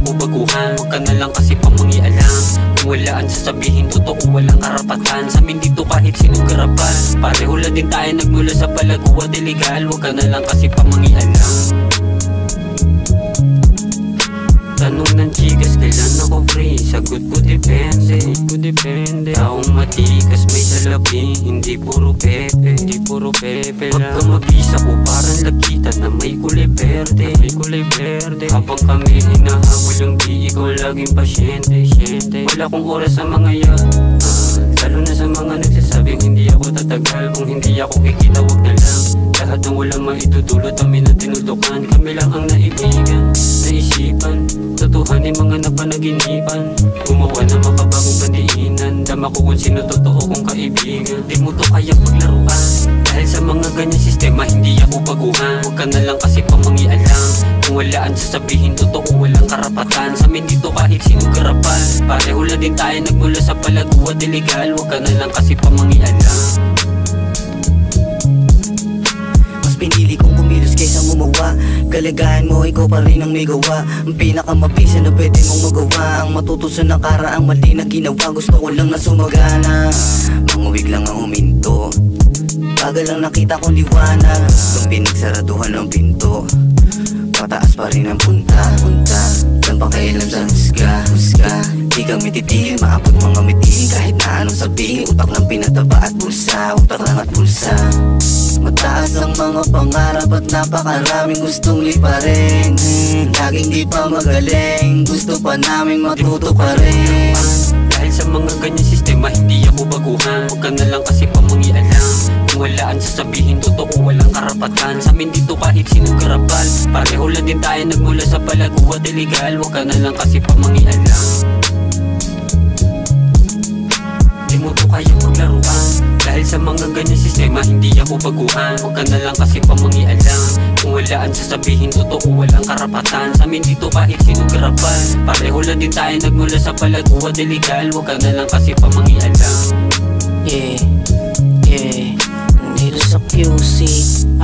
ako baguhan. Huwag ka na lang kasi pamangialam. Kung walaan sasabihin totoo, walang karapatan. Sa amin dito kahit sinong garapan. Pareho lang din tayo nagmula sa palago at illegal. Huwag ka na lang kasi pamangialam. Tanong ng chikas, kailan ako free? Sagot ko depende, taong matikas may salapi, hindi puro pepe, Pagka mabisa ko parang lagkita na may kulay berde, Habang kami hinahabol yung di ikaw laging pasyente. Wala kong oras sa mga yan, lalo na sa mga nagsasabing hindi ako tatagal. Kung hindi ako kikita wag na lang. Lahat ng walang maitutulot amin na tinutukan. Kami lang ang naibigan, naisipan, totohanin mga napanaginipan. Gumawa ng makabagong pandiinan. Dama ko kung sino totoo kong kaibigan. Di mo to kaya paglaruan. Dahil sa mga ganyan sistema hindi ako baguhan. Huwag ka na lang kasi pamangialam. Kung walaan sasabihin totoo, walang karapatan. Sa amin dito kahit sino garapan. Pareho lang din tayo nagmula sa palago at illegal. Huwag ka na lang kasi pamangialam. Pinili kong kumilos kaysa gumawa. Kalagahan mo, ikaw pa rin ang may gawa. Ang pinakamabisa na pwede mong magawa. Ang matuto sa nakaraang mali na ginawa. Gusto ko lang na sumagana. Manguwig lang ang huminto. Bagal lang nakita kong liwanag. Nung pinagsaraduhan ng pinto, pataas pa rin ang punta. Nang pakailam sa husga. Di kami titigil, maabot mga mitigil. Kahit na anong sabihin, utak lang pinataba at bulsa. Mataas ang mga pangarap at napakaraming gustong liparin. Laging di pa magaling, gusto pa naming matuto pa rin. Dahil sa mga ganyan sistema hindi ako baguhan. Huwag ka na lang kasi pamangialam. Kung walaan sasabihin totoo, walang karapatan. Sa amin dito kahit sinong garapan. Pareho lang din tayo nagmula sa palago at illegal. Huwag ka na lang kasi pamangialam. Di mo to kaya paglaruan. Dahil sa mga ganyan sistema hindi ako baguhan. Huwag ka na lang kasi pamangialam. Kung walaan sasabihin totoo, walang karapatan. Sa amin dito kahit sinong garapan. Pareho lang din tayo nagmula sa palago at illegal. Huwag ka na lang kasi pamangialam. Dito sa QC,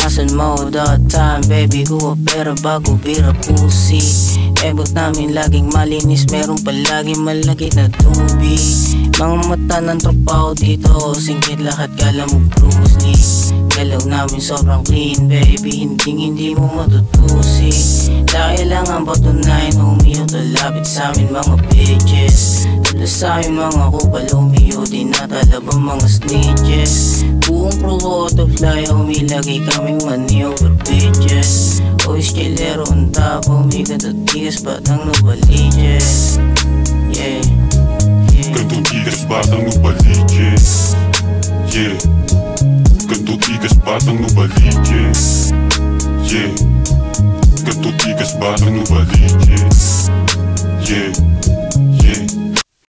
asan mo that time? Baby ko pera bago bira pusi. Ebot namin laging malinis, meron palaging malaki na tubig. Mga mata ng tropa ko dito, singkit lahat kala mo Bruce Lee. Galaw namin sobrang clean, baby, hindi mo matutusi. Kailangan patunayan, humiyo talapit sa amin mga bitches. Tula sa amin mga kupal, humiyo din natalabang mga snitches. Buong crew ko auto fly, humilagay kaming maniover bitches. Always chillero on top, humigat at tigas batang nubaliches. Ganto tigas batang nubaliches. Ganto tigas batang nubaliches. Ganto tigas batang nubaliches.